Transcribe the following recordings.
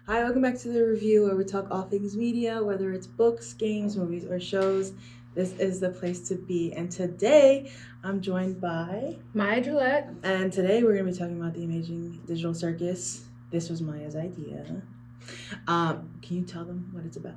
Hi, welcome back to the review where we talk all things media, whether it's books, games, movies, or shows. This is the place to be. And today I'm joined by Maya Gillette. And today we're going to be talking about the Amazing Digital Circus. This was Maya's idea. Can you tell them what it's about?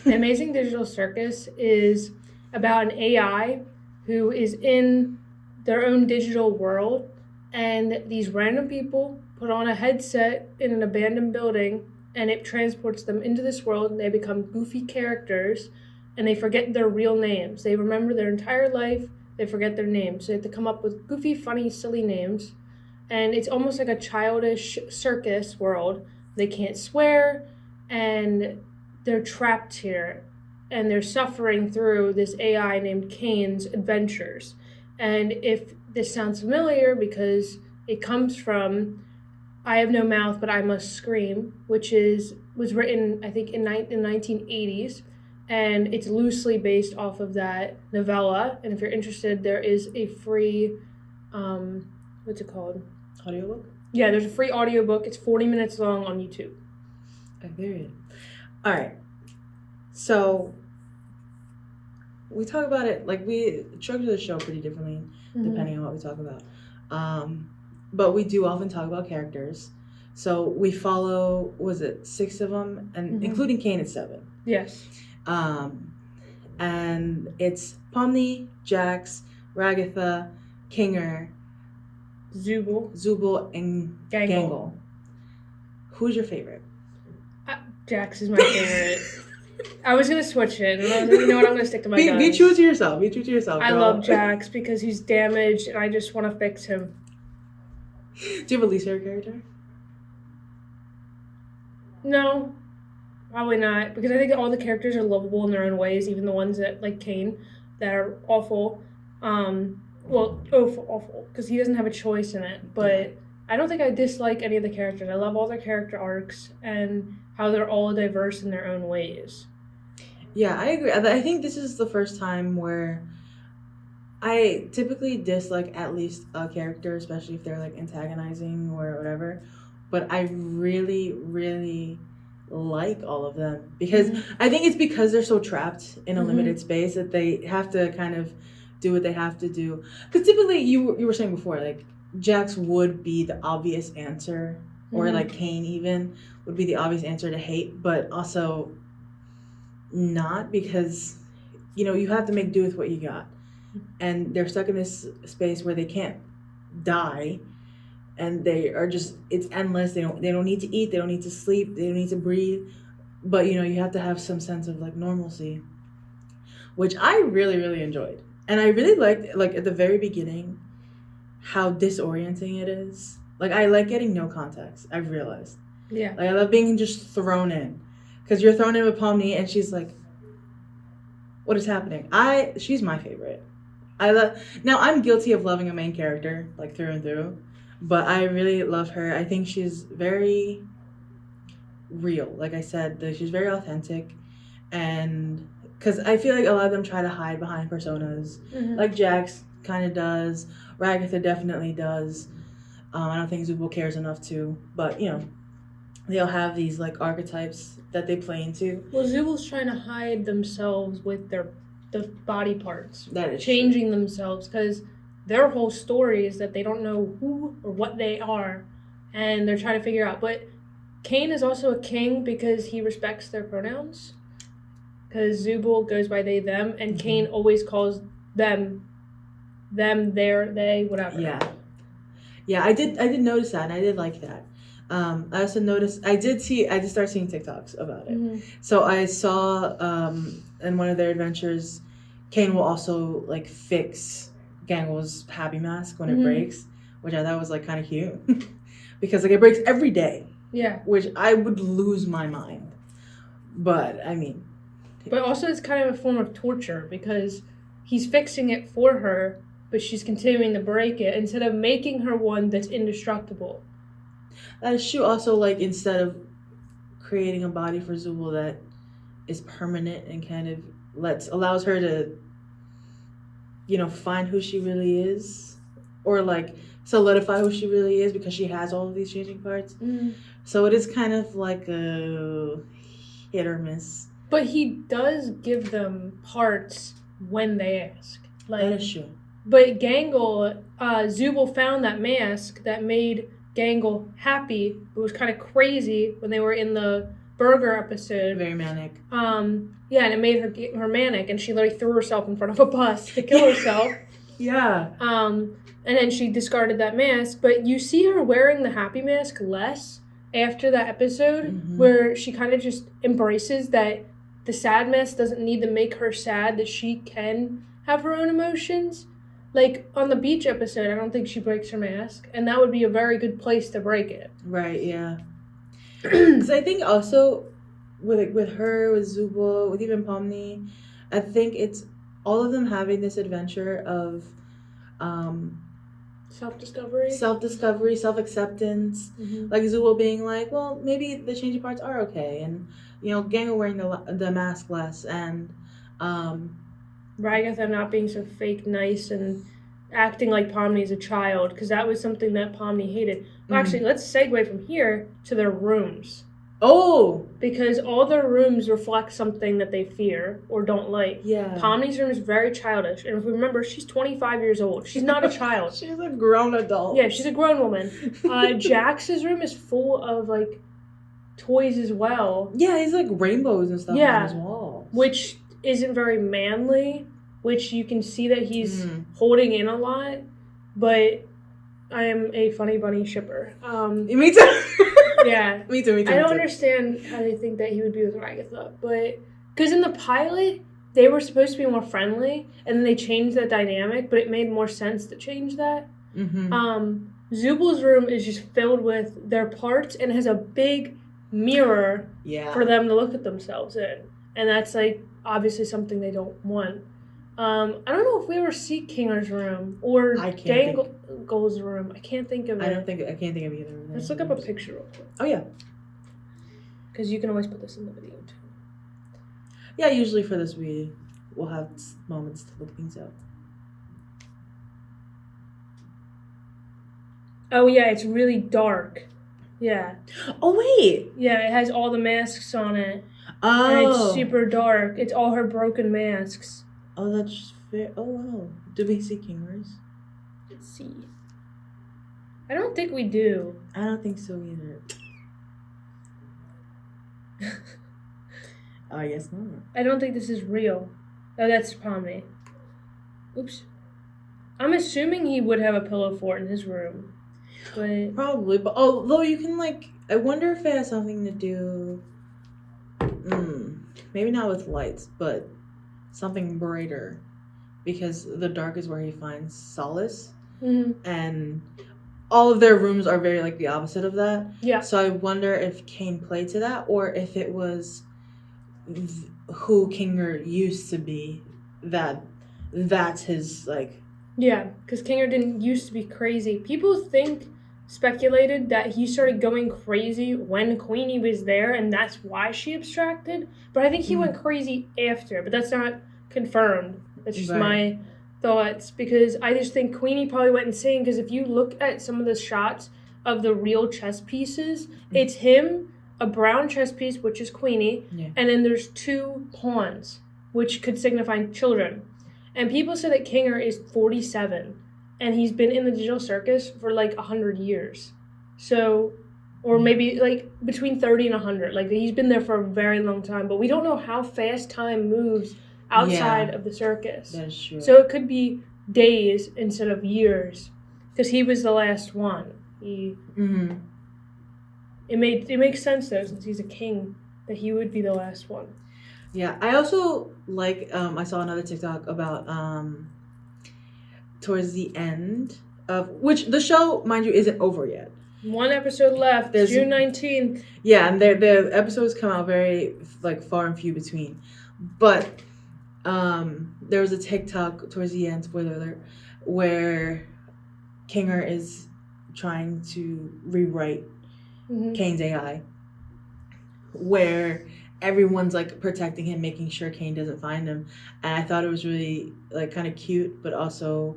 The Amazing Digital Circus is about an AI who is in their own digital world, and these random people put on a headset in an abandoned building, and it transports them into this world, and they become goofy characters, and they forget their real names. They remember their entire life, they forget their names. So they have to come up with goofy, funny, silly names, and it's almost like a childish circus world. They can't swear, and they're trapped here, and they're suffering through this AI named Kane's adventures. And if this sounds familiar, because it comes from I Have No Mouth, But I Must Scream, which was written, I think, in the 1980s, and it's loosely based off of that novella. And if you're interested, there is a free, what's it called? Audiobook? Yeah, there's a free audiobook. It's 40 minutes long on YouTube. I hear it. All right. So we talk about it like we structure the show pretty differently depending on what we talk about. But we do often talk about characters. So we follow, was it 6 of them? And including Kane, it's 7. Yes. And it's Pomni, Jax, Ragatha, Kinger, Zubul, and Gangle. Who's your favorite? Jax is my favorite. I was gonna switch it, and I was like, you know what? I'm gonna stick to my guns. Be true to yourself. Be true to yourself. I love Jax because he's damaged, and I just want to fix him. Do you have a least favorite character? No, probably not, because I think all the characters are lovable in their own ways, even the ones that, like Kane, that are awful. Awful, because he doesn't have a choice in it, but I don't think I dislike any of the characters. I love all their character arcs and how they're all diverse in their own ways. Yeah, I agree. I think this is the first time where I typically dislike at least a character, especially if they're like antagonizing or whatever. But I really, really like all of them because I think it's because they're so trapped in a limited space that they have to kind of do what they have to do. Because typically, you were saying before, like Jax would be the obvious answer, or like Kane even would be the obvious answer to hate, but also not, because you have to make do with what you got, and they're stuck in this space where they can't die, and they are just, it's endless. They don't need to eat, they don't need to sleep, they don't need to breathe, but you have to have some sense of like normalcy, which I really, really enjoyed. And I really liked, like at the very beginning, how disorienting it is. Like I like getting no context, I've realized. Yeah. Like I love being just thrown in, because you're thrown in with Pomni and she's like, what is happening? She's my favorite. Now I'm guilty of loving a main character like through and through, but I really love her. I think she's very real. Like I said, she's very authentic, and because I feel like a lot of them try to hide behind personas, like Jax kind of does, Ragatha definitely does. I don't think Zubul cares enough to, but they'll have these like archetypes that they play into. Well, Zubul's trying to hide themselves with the body parts. That is changing true. themselves, because their whole story is that they don't know who or what they are, and they're trying to figure out. But Kane is also a king because he respects their pronouns. Because Zubul goes by they, them, and Kane always calls them, their, they, whatever. Yeah, I did notice that, and I did like that. I also noticed, I did start seeing TikToks about it. So I saw in one of their adventures, Kane will also like fix Gangle's happy mask when it breaks, which I thought was like kind of cute because like it breaks every day. Yeah. Which I would lose my mind. But I mean. But also it's kind of a form of torture, because he's fixing it for her, but she's continuing to break it instead of making her one that's indestructible. That is true. Also, like, instead of creating a body for Zubul that is permanent and kind of allows her to, find who she really is, or like solidify who she really is because she has all of these changing parts. Mm. So it is kind of like a hit or miss. But he does give them parts when they ask. That is true. But Gangle, Zubul found that mask that made Gangle happy. It was kind of crazy when they were in the burger episode. Very manic. Yeah, and it made her manic, and she literally threw herself in front of a bus to kill herself. Yeah. And then she discarded that mask. But you see her wearing the happy mask less after that episode, where she kind of just embraces that the sad mask doesn't need to make her sad, that she can have her own emotions. Like, on the beach episode, I don't think she breaks her mask, and that would be a very good place to break it. Right, yeah. Because I think also, with her, with Zubul, with even Pomni, I think it's all of them having this adventure of self-discovery, self-acceptance. Like Zubul being like, well, maybe the changing parts are okay, and Gangle wearing the mask less, and Ragatha not being so fake nice and acting like Pomni is a child, because that was something that Pomni hated. Well, actually, let's segue from here to their rooms. Oh! Because all their rooms reflect something that they fear or don't like. Yeah. Pomni's room is very childish. And if we remember, she's 25 years old. She's not a child. She's a grown adult. Yeah, she's a grown woman. Jax's room is full of, like, toys as well. Yeah, he's like rainbows and stuff on his walls. Which isn't very manly, which you can see that he's holding in a lot. But I am a Funny Bunny shipper. Me too. Yeah. Me too. I don't understand how they think that he would be with Ragatha, but because in the pilot they were supposed to be more friendly, and then they changed that dynamic, but it made more sense to change that. Zubul's room is just filled with their parts and has a big mirror for them to look at themselves in, and that's like obviously something they don't want. I don't know if we ever see Kinger's room or Gangle's room. I can't think of it. I can't think of either. Let's look up a picture real quick. Oh yeah, because you can always put this in the video too. Yeah, usually for this we'll have moments to look things up. Oh yeah, it's really dark. Yeah. Oh wait. Yeah, it has all the masks on it. Oh. And it's super dark. It's all her broken masks. Oh, that's fair. Oh wow. Do we see Kingers? Let's see. I don't think we do. I don't think so either. I guess not. I don't think this is real. Oh, that's Pomni. Oops. I'm assuming he would have a pillow fort in his room. But probably, but although you can I wonder if it has something to do maybe not with lights, but something brighter, because the dark is where he finds solace. And all of their rooms are very the opposite of that. Yeah. So I wonder if Kane played to that, or if it was who Kinger used to be, that's his Yeah, because Kinger didn't used to be crazy. People speculated that he started going crazy when Queenie was there, and that's why she abstracted. But I think he went crazy after, but that's not confirmed. That's just my thoughts, because I just think Queenie probably went insane, because if you look at some of the shots of the real chess pieces, it's him, a brown chess piece, which is Queenie, and then there's 2 pawns, which could signify children. And people say that Kinger is 47, and he's been in the digital circus for 100 years. So, or maybe between 30 and 100. He's been there for a very long time, but we don't know how fast time moves outside of the circus. That is true. So it could be days instead of years, because he was the last one. It makes sense though, since he's a king, that he would be the last one. Yeah, I also I saw another TikTok about towards the end of which the show, mind you, isn't over yet. 1 episode left. There's June 19th. Yeah, and the episodes come out very far and few between. But there was a TikTok towards the end, spoiler alert, where Kinger is trying to rewrite Kane's AI, where everyone's protecting him, making sure Kane doesn't find him. And I thought it was really kind of cute, but also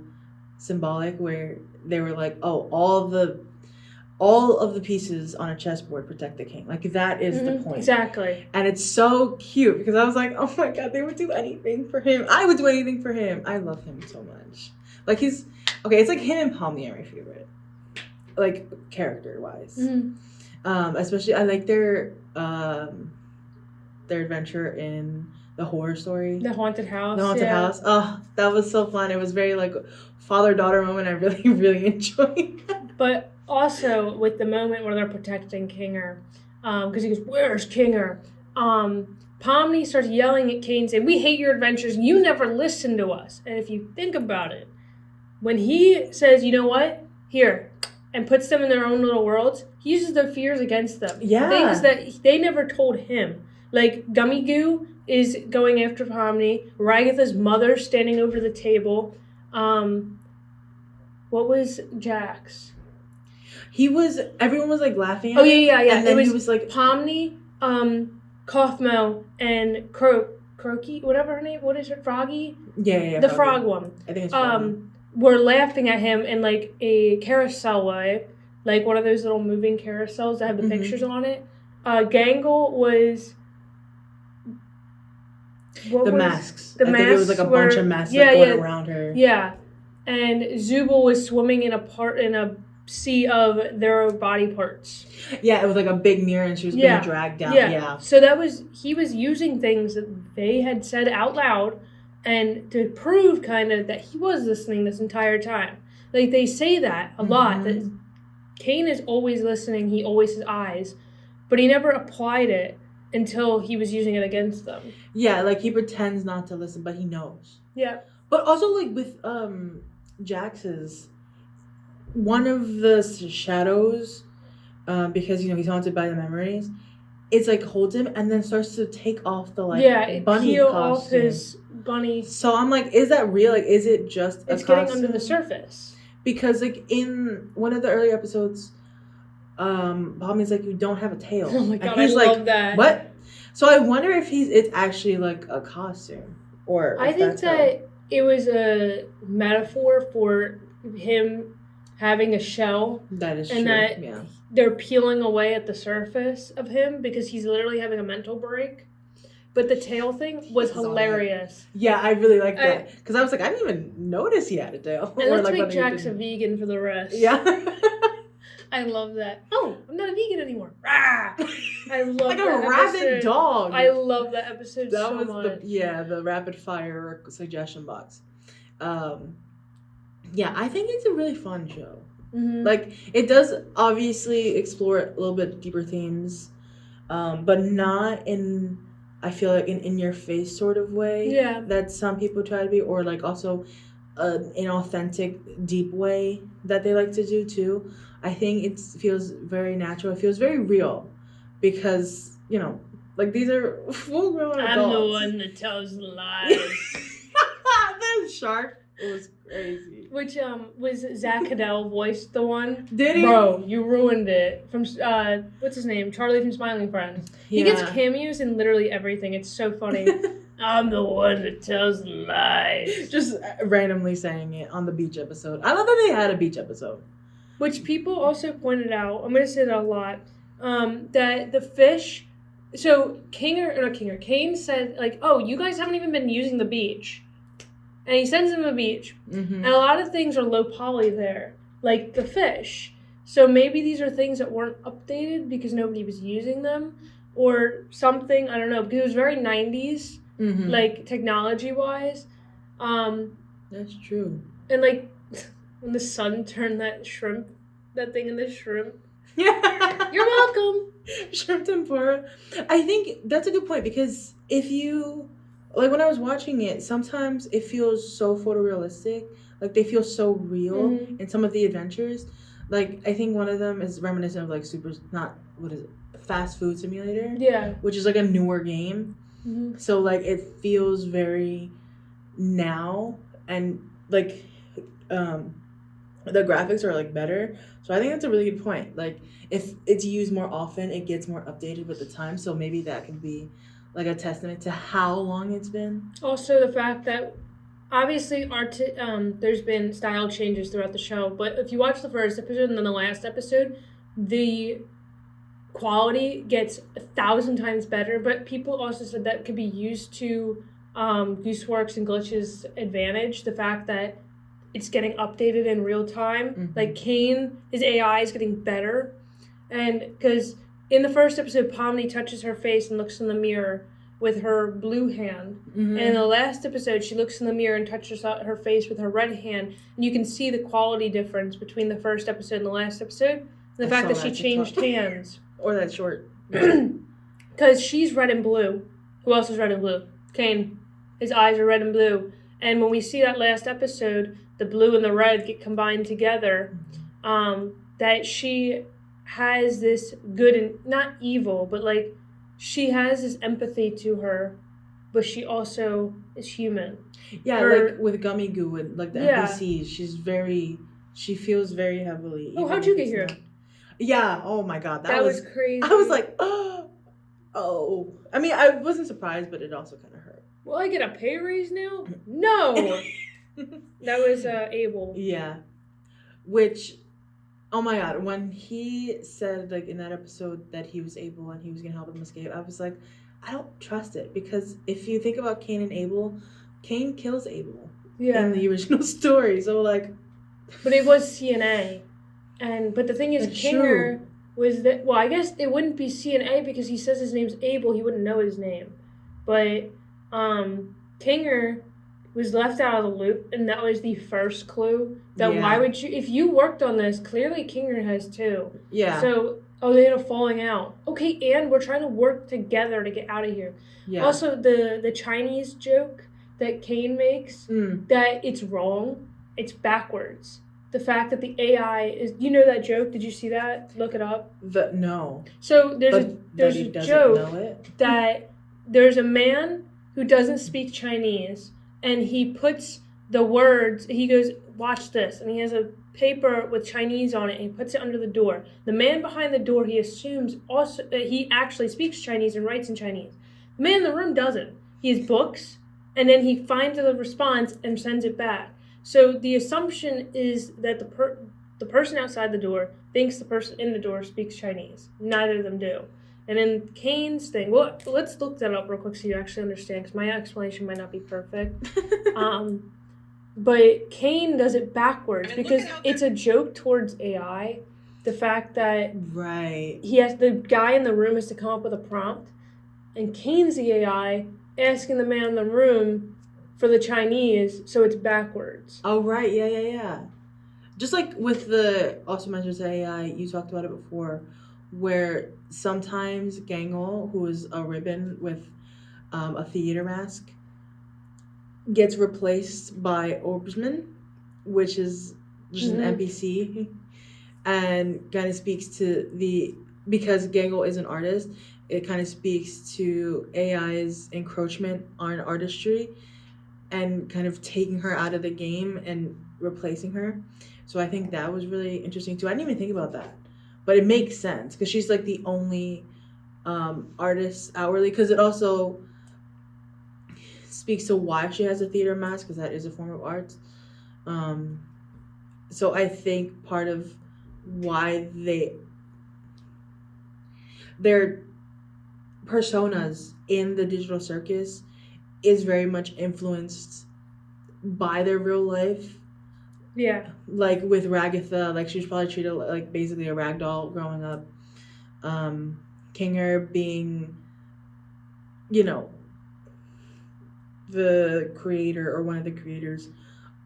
symbolic, where they were like, oh, all of the pieces on a chessboard protect the king. Like that is the point. Exactly. And it's so cute because I was like, oh my god, they would do anything for him. I would do anything for him. I love him so much. Like he's okay. It's like him and Pomni are my favorite, like character wise. Especially I like their adventure in the horror story, The haunted house. the haunted house. Oh, that was so fun. It was very like father-daughter moment. I really really enjoyed. But also with the moment where they're protecting Kinger, because he goes, "Where's Kinger?" Pomni starts yelling at Kane, saying, "We hate your adventures. You never listen to us." And if you think about it, when he says, "You know what? Here," and puts them in their own little worlds, he uses their fears against them. Yeah. Things that they never told him. Like Gummy Goo is going after Pomni. Ragatha's mother standing over the table. What was Jax? Everyone was like laughing at Oh, him. yeah. And then it was, he was like, Pomni, Kothmo, and Croaky, whatever her name, what is it, Froggy? Yeah. The frog one. I think it's Froggy. Were laughing at him in like a carousel way, like one of those little moving carousels that have the pictures on it. Gangle was... masks. The I think it was like a bunch of masks going around her. Yeah. And Zubul was swimming in a sea of their body parts. Yeah, it was like a big mirror and she was being dragged down. Yeah. So he was using things that they had said out loud and to prove kind of that he was listening this entire time. Like they say that a lot, that Kane is always listening, he always has eyes, but he never applied it until he was using it against them. Yeah, like he pretends not to listen, but he knows. Yeah. But also like with Jax's, one of the shadows, because he's haunted by the memories, it's like holds him and then starts to take off the bunny peel costume. off his bunny. So I'm like, is that real? Like, is it just a It's costume? getting under the surface. Because like in one of the early episodes, Bobby's like, you don't have a tail. Oh my god, and he's I like, love that. What? So I wonder if it's actually like a costume, or I think that it was a metaphor for him having a shell. That is and true. That they're peeling away at the surface of him because he's literally having a mental break. But the tail thing was hilarious. Yeah, I really like that because I was like, I didn't even notice he had a tail. And let's make Jax a vegan for the rest. Yeah. I love that. Oh, I'm not a vegan anymore. Rah! I love like that a rabid dog. I love that episode so much. The rapid fire suggestion box. Yeah, I think it's a really fun show. Mm-hmm. Like it does obviously explore a little bit deeper themes, but not in, I feel like, an in-your-face sort of way. Yeah. That some people try to be, or like also an authentic, deep way that they like to do too. I think it feels very natural. It feels very real because, like these are full-grown adults. I'm the one that tells lies. That shark was crazy. Which was Zach Cadell voiced the one? Did he? Bro, you ruined it. From what's his name? Charlie from Smiling Friends. He gets cameos in literally everything. It's so funny. I'm the one that tells lies. Just randomly saying it on the beach episode. I love that they had a beach episode. Which people also pointed out, I'm going to say that a lot, that the fish, so Kane said, like, oh, you guys haven't even been using the beach. And he sends them to the beach. Mm-hmm. And a lot of things are low poly there, like the fish. So maybe these are things that weren't updated because nobody was using them or something. I don't know, because it was very 90s, like technology-wise. That's true. And like, when the sun turned that thing into shrimp. Yeah. You're welcome. Shrimp tempura. I think that's a good point because if you, like when I was watching it, sometimes it feels so photorealistic. Like they feel so real in some of the adventures. Like I think one of them is reminiscent of like Fast Food Simulator. Yeah. Which is like a newer game. Mm-hmm. So like it feels very now and like the graphics are like better. So I think that's a really good point. Like if it's used more often, it gets more updated with the time. So maybe that could be like a testament to how long it's been. Also the fact that obviously there's been style changes throughout the show, but if you watch the first episode and then the last episode, the quality gets 1,000 times better. But people also said that could be used to Gooseworks and Glitch's advantage. The fact that it's getting updated in real time. Mm-hmm. Like Kane, his AI is getting better. And because in the first episode, Pomni touches her face and looks in the mirror with her blue hand. Mm-hmm. And in the last episode, she looks in the mirror and touches her face with her red hand. And you can see the quality difference between the first episode and the last episode. The fact that she changed hands. Or that short. Because she's red and blue. Who else is red and blue? Kane. His eyes are red and blue. And when we see that last episode, the blue and the red get combined together, that she has this good and not evil, but like she has this empathy to her, but she also is human. Yeah, like with Gummy Goo and like the NPCs, she feels very heavily. Oh, how'd you get here? Yeah, oh my god, that was crazy. I was like, oh. I mean, I wasn't surprised, but it also kind of hurt. Will I get a pay raise now? No! That was Abel. Yeah. Which, oh my god, when he said, like, in that episode that he was Abel and he was gonna help him escape, I was like, I don't trust it. Because if you think about Cain and Abel, Cain kills Abel in the original story. So, like... But it was CNA. But the thing is, Kinger was that... Well, I guess it wouldn't be CNA because he says his name's Abel. He wouldn't know his name. But Kinger was left out of the loop, and that was the first clue. That why would you... If you worked on this, clearly Kinger has too. Yeah. So, they had a falling out. Okay, and we're trying to work together to get out of here. Yeah. Also, the Chinese joke that Cain makes, that it's wrong, it's backwards. The fact that the AI is... You know that joke? Did you see that? Look it up. No. So, there's a joke that there's a man who doesn't speak Chinese, and he puts the words, he goes, watch this, and he has a paper with Chinese on it, and he puts it under the door. The man behind the door, he assumes also that he actually speaks Chinese and writes in Chinese. The man in the room doesn't. He has books, and then he finds the response and sends it back. So the assumption is that the person outside the door thinks the person in the door speaks Chinese. Neither of them do. And in Cain's thing, well, let's look that up real quick so you actually understand, because my explanation might not be perfect. But Cain does it backwards because it's a joke towards AI. The fact that the guy in the room has to come up with a prompt, and Cain's the AI asking the man in the room for the Chinese, so it's backwards. Oh, right. Yeah. Just like with the Awesomender's AI, you talked about it before, where sometimes Gangle, who is a ribbon with a theater mask, gets replaced by Orbsman, which is just an NPC, and kind of speaks to because Gangle is an artist, it kind of speaks to AI's encroachment on artistry and kind of taking her out of the game and replacing her. So I think that was really interesting too. I didn't even think about that. But it makes sense because she's like the only artist outwardly, because it also speaks to why she has a theater mask, because that is a form of art. So I think part of why their personas in the digital circus is very much influenced by their real life. Yeah. Like with Ragatha, like she was probably treated like basically a rag doll growing up. Kinger being, the creator or one of the creators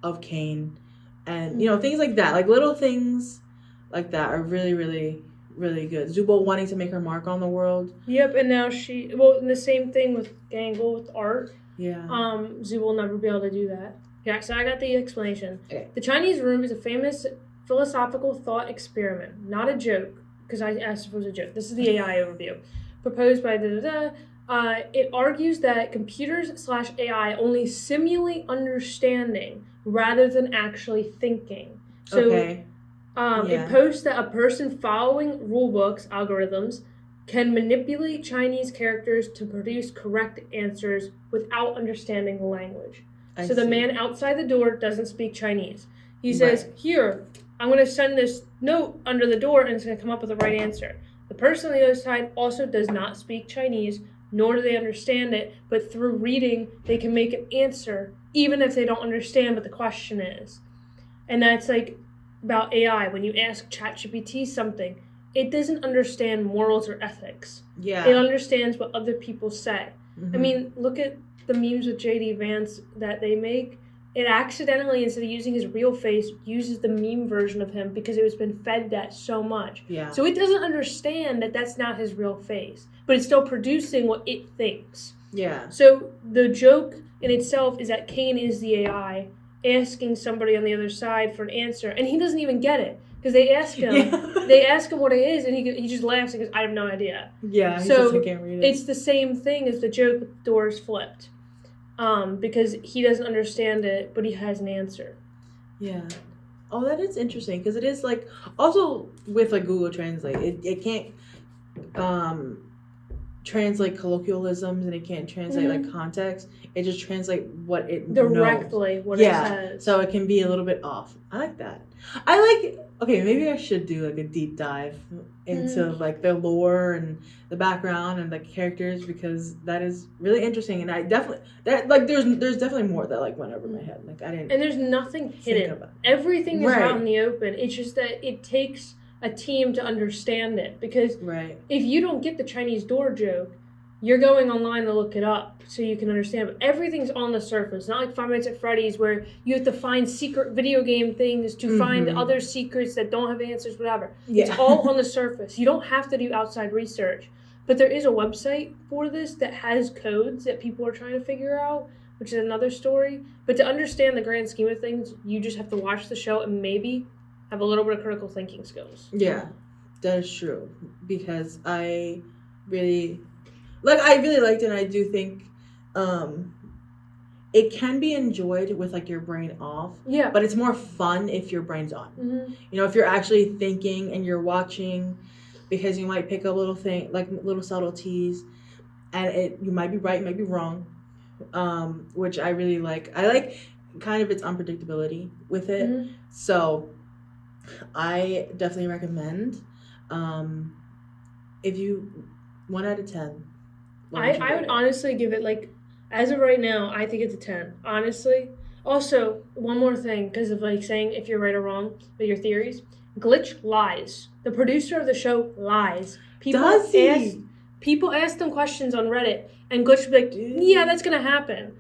of Cain. And, things like that. Like little things like that are really, really, really good. Zubul wanting to make her mark on the world. Yep, and now the same thing with Gangle with art. Yeah. Zubul will never be able to do that. Yeah, so I got the explanation. Okay. The Chinese room is a famous philosophical thought experiment, not a joke, because I asked if it was a joke. This is the AI overview. Proposed by it argues that computers/AI only simulate understanding rather than actually thinking. So it posts that a person following rulebooks algorithms can manipulate Chinese characters to produce correct answers without understanding the language. So the see. man outside the door doesn't speak Chinese. He says, "Here, I'm going to send this note under the door and it's going to come up with the right answer." The person on the other side also does not speak Chinese, nor do they understand it, but through reading, they can make an answer, even if they don't understand what the question is. And that's like about AI. When you ask ChatGPT something, it doesn't understand morals or ethics. Yeah. It understands what other people say. Mhm. I mean, look at the memes with JD Vance that they make. It accidentally, instead of using his real face, uses the meme version of him because it has been fed that so much. Yeah. So it doesn't understand that that's not his real face, but it's still producing what it thinks. Yeah. So the joke in itself is that Kane is the AI asking somebody on the other side for an answer, and he doesn't even get it because they ask him. Yeah. They ask him what it is, and he just laughs and goes, "I have no idea." Yeah. He So says, "I can't read it." it's the same thing as the joke with doors flipped, because he doesn't understand it, but he has an answer. Yeah. Oh, that is interesting because it is like also with like Google Translate, it can't translate colloquialisms and it can't translate like context. It just translates what it Directly knows. what Yeah. it says. So it can be a little bit off. I like that. I like. Okay, maybe I should do like a deep dive into like the lore and the background and the characters because that is really interesting. And I definitely there's definitely more that like went over my head. Like I didn't. And there's nothing hidden. about it. Everything is Right. out in the open. It's just that it takes a team to understand it because Right. if you don't get the Chinese door joke, you're going online to look it up so you can understand. But everything's on the surface. Not like 5 Nights at Freddy's where you have to find secret video game things to find other secrets that don't have answers, whatever. Yeah. It's all on the surface. You don't have to do outside research. But there is a website for this that has codes that people are trying to figure out, which is another story. But to understand the grand scheme of things, you just have to watch the show and maybe have a little bit of critical thinking skills. Yeah, that is true because I really liked it and I do think it can be enjoyed with like your brain off. Yeah. But it's more fun if your brain's on. Mm-hmm. You know, if you're actually thinking and you're watching because you might pick up little subtleties and you might be right, you might be wrong. Which I really like. I like kind of its unpredictability with it. Mm-hmm. So I definitely recommend. If you 1 out of 10. I would honestly give it like, as of right now, I think it's a 10. Honestly. Also, one more thing, because of like saying if you're right or wrong with your theories, Glitch lies. The producer of the show lies. Does he? People ask them questions on Reddit, and Glitch would be like, "Yeah, that's gonna happen,"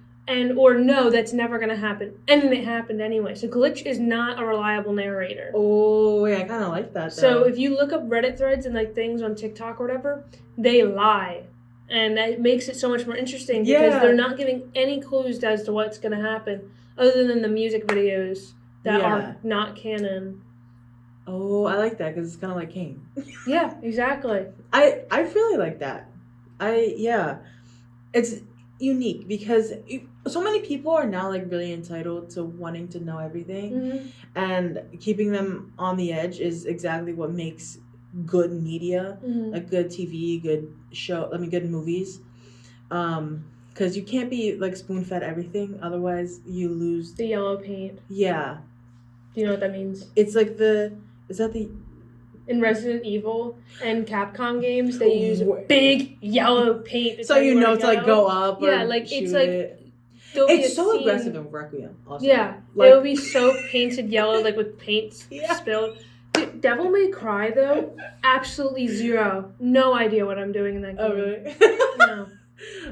or "No, that's never gonna happen," and then it happened anyway. So Glitch is not a reliable narrator. Oh, yeah, I kind of like that. So if you look up Reddit threads and like things on TikTok or whatever, they lie. And that makes it so much more interesting because they're not giving any clues as to what's going to happen other than the music videos that are not canon. Oh, I like that because it's kind of like Kane. Yeah, exactly. I really like that. It's unique because so many people are now like really entitled to wanting to know everything, and keeping them on the edge is exactly what makes good media, like good TV, good show. I mean, good movies. Because you can't be like spoon-fed everything, otherwise you lose the yellow paint. Yeah. Do you know what that means? It's like in Resident Evil and Capcom games, they use big yellow paint. So you know to like go up. Yeah, like it's like. It's so aggressive in Requiem. Also. Yeah, like, it'll be so painted yellow, like with paint spilled. Dude, Devil May Cry though, absolutely zero. No idea what I'm doing in that game. Oh really? No.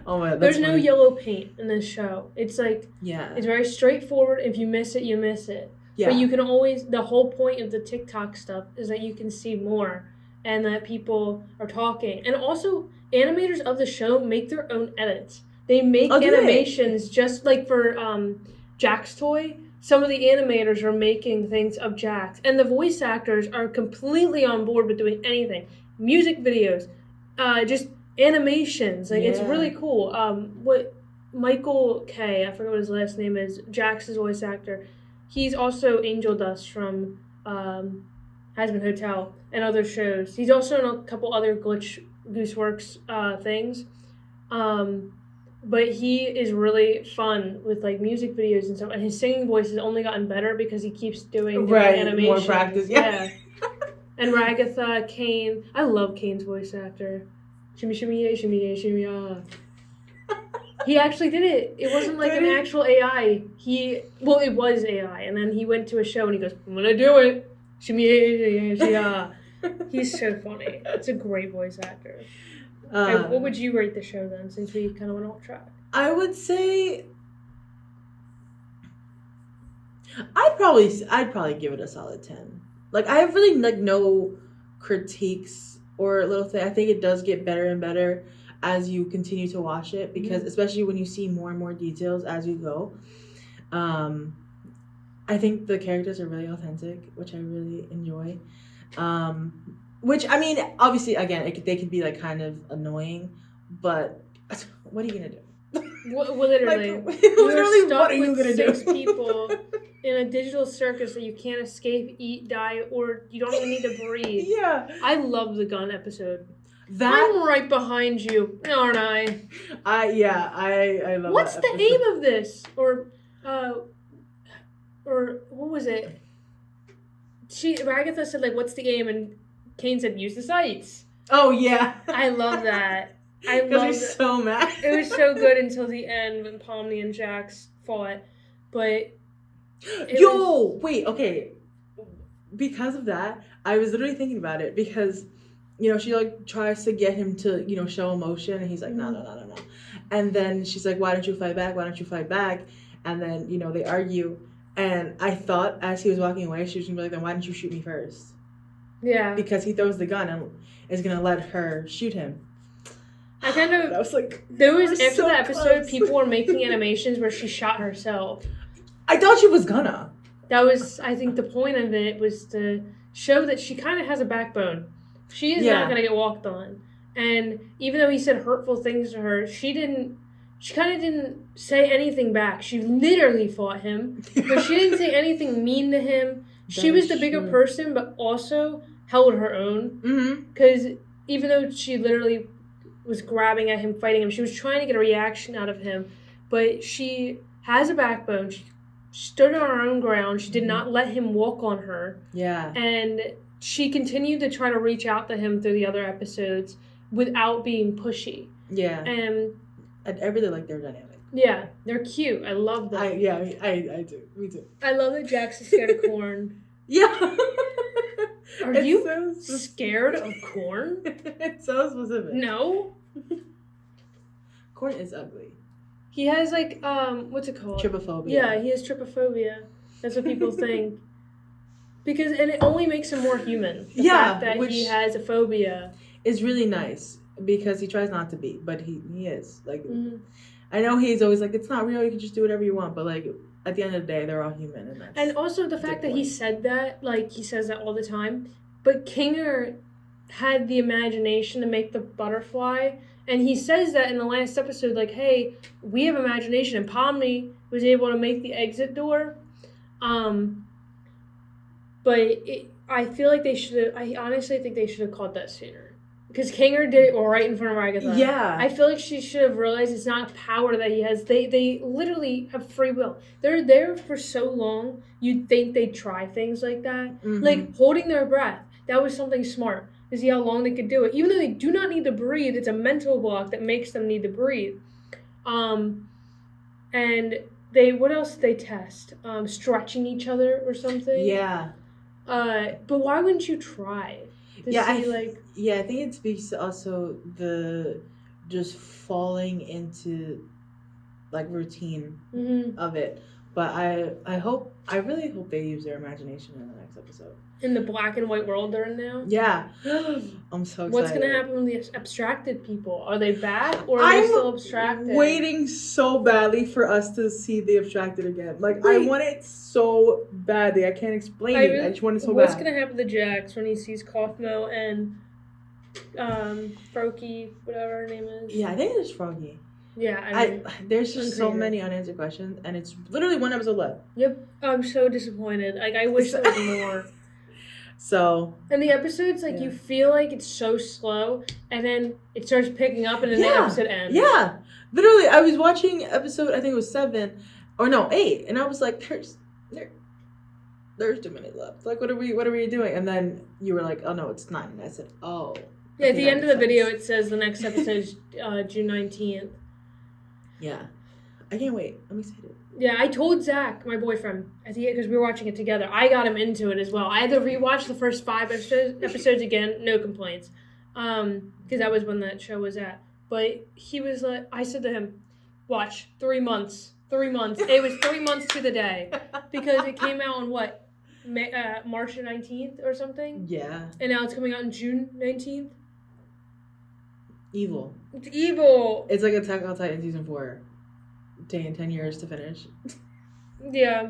Oh my. There's no yellow paint in this show. It's like it's very straightforward. If you miss it, you miss it. Yeah. But you can always. The whole point of the TikTok stuff is that you can see more and that people are talking. And also, animators of the show make their own edits. They make animations just like for Jack's Toy. Some of the animators are making things of Jax. And the voice actors are completely on board with doing anything. Music videos, just animations. Like it's really cool. What Michael K, I forget what his last name is, Jax's voice actor. He's also Angel Dust from Hazbin Hotel and other shows. He's also in a couple other Glitch Gooseworks things. but he is really fun with like music videos and stuff, and his singing voice has only gotten better because he keeps doing different animations. More practice. Yeah. And Ragatha, Kane. I love Kane's voice actor. Shimmy shimmy yay, shimmy yay, shimmy ya. He actually did it. It wasn't like an actual AI. It was AI, and then he went to a show and he goes, "I'm gonna do it." Shimmy yay, shimmy yay, ya. He's so funny. It's a great voice actor. What would you rate the show then, since we kind of went off track? I would say I'd probably give it a solid 10. Like, I have really like no critiques or little thing. I think it does get better and better as you continue to watch it, because especially when you see more and more details as you go. I think the characters are really authentic, which I really enjoy. Which, I mean, obviously, again, they could be like kind of annoying, but what are you gonna do? Well, literally, like, you're stuck what are you with gonna 6 do? people in a digital circus that you can't escape, eat, die, or you don't even need to breathe. Yeah, I love the gun episode. that I'm right behind you, aren't I? I love. What's that the episode. aim of this? Or what was it? Ragatha said like, "What's the aim?" and Kane said, "Use the sights." Oh yeah, I love that. I because love he's so mad. It was so good until the end when Pomni and Jax fought, but wait, okay. Because of that, I was literally thinking about it because, she like tries to get him to, show emotion, and he's like, no. And then she's like, why don't you fight back? Why don't you fight back? And then, they argue. And I thought as he was walking away, she was going to be like, then why didn't you shoot me first? Yeah. Because he throws the gun and is going to let her shoot him. I kind of... I was like... After so the episode, close. people were making animations where she shot herself. I thought she was gonna. That was, I think, the point of it was to show that she kind of has a backbone. She is not going to get walked on. And even though he said hurtful things to her, she kind of didn't say anything back. She literally fought him, but she didn't say anything mean to him. She was the bigger person, but also held her own. Because even though she literally was grabbing at him, fighting him, she was trying to get a reaction out of him. But she has a backbone. She stood on her own ground. She did not let him walk on her. Yeah. And she continued to try to reach out to him through the other episodes without being pushy. Yeah. And I really like their dynamic. Yeah, they're cute. I love them. I do. Me too. I love that Jax is scared of corn. Yeah. Are you scared of corn? It's so specific. No. Corn is ugly. He has like what's it called? Trypophobia. Yeah, he has trypophobia. That's what people think. And it only makes him more human. The fact that he has a phobia. Is really nice because he tries not to be, but he is. Like, I know he's always like, it's not real, you can just do whatever you want, but like at the end of the day, they're all human, and also the fact that he said that, like he says that all the time, but Kinger had the imagination to make the butterfly, and he says that in the last episode, like, hey, we have imagination, and Pomni was able to make the exit door, but I feel like I honestly think they should have caught that sooner. Because Kinger did it right in front of Ragatha. Yeah. I feel like she should have realized it's not power that he has. They literally have free will. They're there for so long, you'd think they'd try things like that. Like holding their breath. That was something smart. To see how long they could do it. Even though they do not need to breathe, it's a mental block that makes them need to breathe. And what else did they test? Stretching each other or something? Yeah. But why wouldn't you try? I think it speaks to also the just falling into like routine of it. But I really hope they use their imagination in the next episode. In the black and white world they're in now? Yeah. I'm so excited. What's going to happen with the abstracted people? Are they back or are they still abstracted? I'm waiting so badly for us to see the abstracted again. Like, I want it so badly. I can't explain it. I just want it so bad. What's going to happen to Jax when he sees Kaufmo and Froakie, whatever her name is? Yeah, I think it's Froggy. Yeah, there's just so many unanswered questions, and it's literally one episode left. Yep, I'm so disappointed. Like, I wish there was more. So And the episodes, like, you feel like it's so slow, and then it starts picking up, and then the episode ends. Yeah. Literally, I was watching episode, I think it was 7, or no, 8, and I was like, there's 2 minutes left. Like, what are we doing? And then you were like, oh no, it's 9. And I said, oh. Yeah, at the end of the video, it says the next episode is June 19th. Yeah. I can't wait. I'm excited. Yeah, I told Zach, my boyfriend, because we were watching it together. I got him into it as well. I had to rewatch the first 5 episodes again. No complaints. Because that was when that show was at. But he was like, I said to him, watch, 3 months. 3 months. It was 3 months to the day. Because it came out on what? March 19th or something? Yeah. And now it's coming out on June 19th? Evil. It's evil. It's like Attack on Titan season 4. Taking 10 years to finish. Yeah.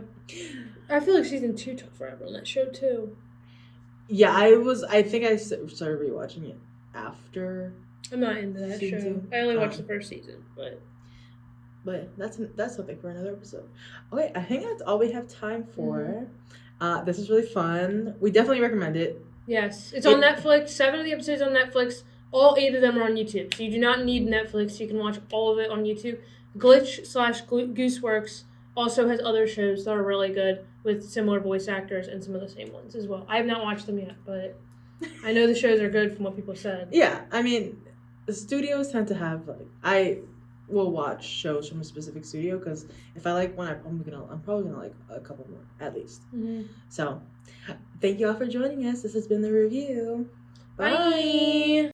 I feel like season 2 took forever on that show too. Yeah, I think I started rewatching it after. I'm not into that show. 2. I only watched the first season, but that's something for another episode. Okay, I think that's all we have time for. This is really fun. We definitely recommend it. Yes, it's on Netflix. 7 of the episodes on Netflix. All 8 of them are on YouTube, so you do not need Netflix. You can watch all of it on YouTube. Glitch/Gooseworks also has other shows that are really good with similar voice actors and some of the same ones as well. I have not watched them yet, but I know the shows are good from what people said. Yeah, I mean, the studios tend to have I will watch shows from a specific studio because if I like one, I'm probably gonna like a couple more at least. Mm-hmm. So, thank you all for joining us. This has been the review. Bye.